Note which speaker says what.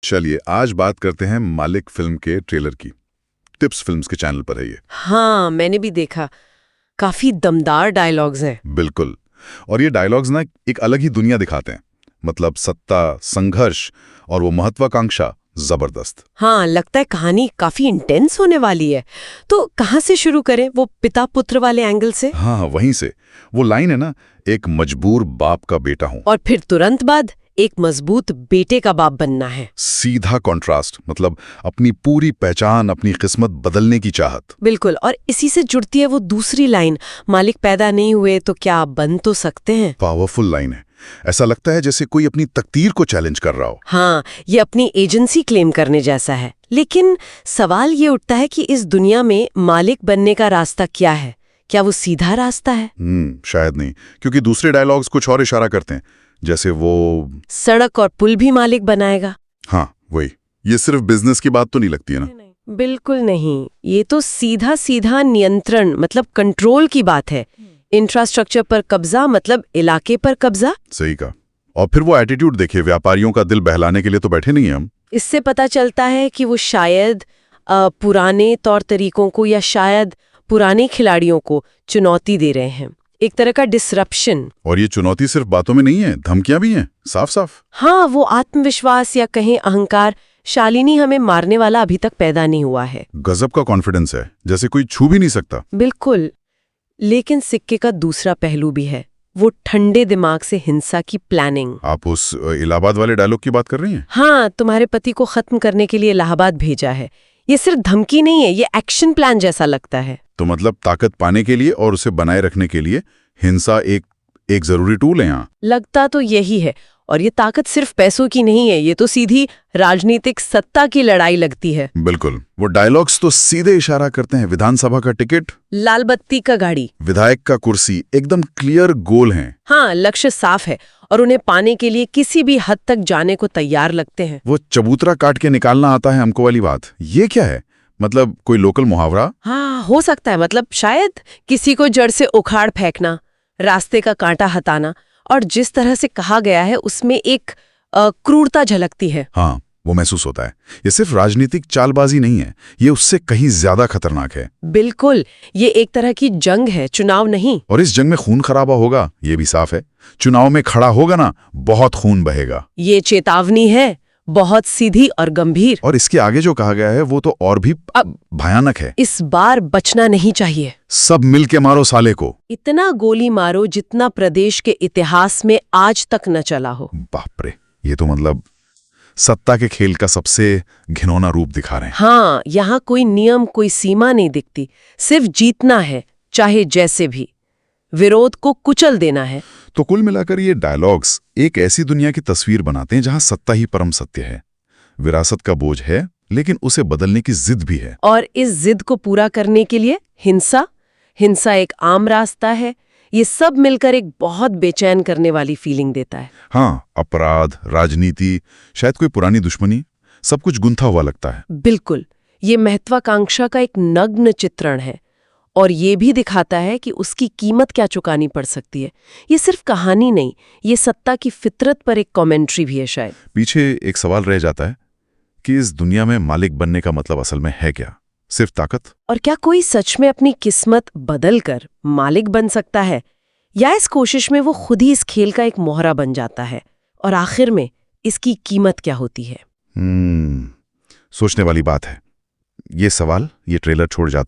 Speaker 1: चलिए आज बात करते हैं मालिक फिल्म के ट्रेलर की। टिप्स फिल्म्स के चैनल पर है ये।
Speaker 2: हाँ, मैंने भी देखा। काफी दमदार डायलॉग्स हैं।
Speaker 1: बिल्कुल। और ये डायलॉग्स ना एक अलग ही दुनिया दिखाते हैं। मतलब सत्ता, संघर्ष और वो महत्वाकांक्षा जबरदस्त।
Speaker 2: हाँ, लगता है कहानी काफी इंटेंस होने वाली है। तो कहाँ से शुरू करें, वो पिता पुत्र वाले एंगल से?
Speaker 1: हाँ, वहीं से। वो लाइन है ना, एक मजबूर बाप का बेटा हूं।
Speaker 2: और फिर तुरंत बाद एक मजबूत बेटे का बाप बनना है।
Speaker 1: सीधा कॉन्ट्रास्ट, मतलब अपनी पूरी पहचान, अपनी किस्मत बदलने की चाहत।
Speaker 2: बिल्कुल। और इसी से जुड़ती है वो दूसरी लाइन, मालिक पैदा नहीं हुए तो क्या आप बन तो सकते हैं।
Speaker 1: पावरफुल लाइन है। ऐसा लगता है जैसे कोई अपनी तकदीर को चैलेंज कर रहा हो।
Speaker 2: हाँ, ये अपनी एजेंसी क्लेम करने जैसा है। लेकिन सवाल ये उठता है कि इस दुनिया में मालिक बनने का रास्ता क्या है? क्या वो सीधा रास्ता है?
Speaker 1: शायद नहीं, क्योंकि दूसरे डायलॉग्स कुछ और इशारा करते हैं। जैसे वो
Speaker 2: सड़क और पुल भी मालिक बनाएगा।
Speaker 1: हाँ, वही। ये सिर्फ बिजनेस की बात तो नहीं लगती है ना।
Speaker 2: बिल्कुल नहीं, ये तो सीधा सीधा नियंत्रण मतलब कंट्रोल की बात है। इंफ्रास्ट्रक्चर पर कब्जा मतलब इलाके पर कब्जा।
Speaker 1: सही कहा। और फिर वो एटीट्यूड देखिए, व्यापारियों का दिल बहलाने के लिए तो बैठे नहीं हैं हम।
Speaker 2: इससे पता चलता है कि वो शायद पुराने तौर तरीकों को या शायद पुराने खिलाड़ियों को चुनौती दे रहे हैं, एक तरह का डिसरप्शन।
Speaker 1: और ये चुनौती सिर्फ बातों में नहीं है, धमकियां भी हैं, साफ साफ।
Speaker 2: हाँ, वो आत्मविश्वास या कहें अहंकार। शालिनी हमें मारने वाला अभी तक पैदा नहीं हुआ है।
Speaker 1: गजब का कॉन्फिडेंस है, जैसे कोई छू भी नहीं सकता।
Speaker 2: बिल्कुल। लेकिन सिक्के का दूसरा पहलू भी है, वो ठंडे दिमाग से हिंसा की प्लानिंग।
Speaker 1: आप उस इलाहाबाद वाले डायलॉग की बात कर रही हैं?
Speaker 2: हाँ, तुम्हारे पति को खत्म करने के लिए इलाहाबाद भेजा है। ये सिर्फ धमकी नहीं है, ये एक्शन प्लान जैसा लगता है।
Speaker 1: तो मतलब ताकत पाने के लिए और उसे बनाए रखने के लिए हिंसा एक जरूरी टूल है यहाँ।
Speaker 2: लगता तो यही है। और ये ताकत सिर्फ पैसों की नहीं है, ये तो सीधी राजनीतिक सत्ता की लड़ाई लगती है।
Speaker 1: बिल्कुल। वो डायलॉग्स तो सीधे इशारा करते हैं विधानसभा का टिकट,
Speaker 2: लाल बत्ती का गाड़ी,
Speaker 1: विधायक का कुर्सी, एकदम क्लियर गोल हैं।
Speaker 2: हाँ, लक्ष्य साफ है और उन्हें पाने के लिए किसी भी हद तक जाने को तैयार लगते हैं।
Speaker 1: वो चबूतरा काट के निकालना आता है हमको वाली बात, ये क्या है? मतलब कोई लोकल मुहावरा?
Speaker 2: हाँ, हो सकता है। मतलब शायद किसी को जड़ से उखाड़ फेंकना, रास्ते का कांटा हटाना। और जिस तरह से कहा गया है उसमें एक क्रूरता झलकती है।
Speaker 1: हाँ, वो महसूस होता है। ये सिर्फ राजनीतिक चालबाजी नहीं है, ये उससे कहीं ज्यादा खतरनाक है।
Speaker 2: बिल्कुल, ये एक तरह की जंग है, चुनाव नहीं।
Speaker 1: और इस जंग में खून खराबा होगा, ये भी साफ है। चुनाव में खड़ा होगा ना, बहुत खून बहेगा।
Speaker 2: ये चेतावनी है, बहुत सीधी और गंभीर।
Speaker 1: और इसके आगे जो कहा गया है वो तो और भी भयानक है।
Speaker 2: इस बार बचना नहीं चाहिए।
Speaker 1: सब मिलके मारो साले को।
Speaker 2: इतना गोली मारो जितना प्रदेश के इतिहास में आज तक न चला हो।
Speaker 1: बाप रे, ये तो मतलब सत्ता के खेल का सबसे घिनौना रूप दिखा रहे हैं।
Speaker 2: हाँ, यहाँ कोई नियम, कोई सीमा नहीं दिखती। सिर्फ जीतना है, चाहे जैसे भी। विरोध को कुचल देना है।
Speaker 1: तो कुल मिलाकर ये डायलॉग्स एक ऐसी दुनिया की तस्वीर बनाते हैं जहां सत्ता ही परम सत्य है, विरासत का बोझ है, लेकिन उसे बदलने की जिद भी है।
Speaker 2: और इस जिद को पूरा करने के लिए हिंसा एक आम रास्ता है। ये सब मिलकर एक बहुत बेचैन करने वाली फीलिंग देता है।
Speaker 1: हाँ, अपराध, राजनीति, शायद कोई पुरानी दुश्मनी, सब कुछ गुंथा हुआ लगता है।
Speaker 2: बिल्कुल, ये महत्वाकांक्षा का एक नग्न चित्रण है। और ये भी दिखाता है कि उसकी कीमत क्या चुकानी पड़ सकती है। ये सिर्फ कहानी नहीं, ये सत्ता की फितरत पर एक कमेंट्री भी है। शायद
Speaker 1: पीछे एक सवाल रह जाता है कि इस दुनिया में मालिक बनने का मतलब असल में है क्या? सिर्फ ताकत?
Speaker 2: और क्या कोई सच में अपनी किस्मत बदलकर मालिक बन सकता है, या इस कोशिश में वो खुद ही इस खेल का एक मोहरा बन जाता है? और आखिर में इसकी कीमत क्या होती है?
Speaker 1: सोचने वाली बात है। ये सवाल ये ट्रेलर छोड़ जाता है।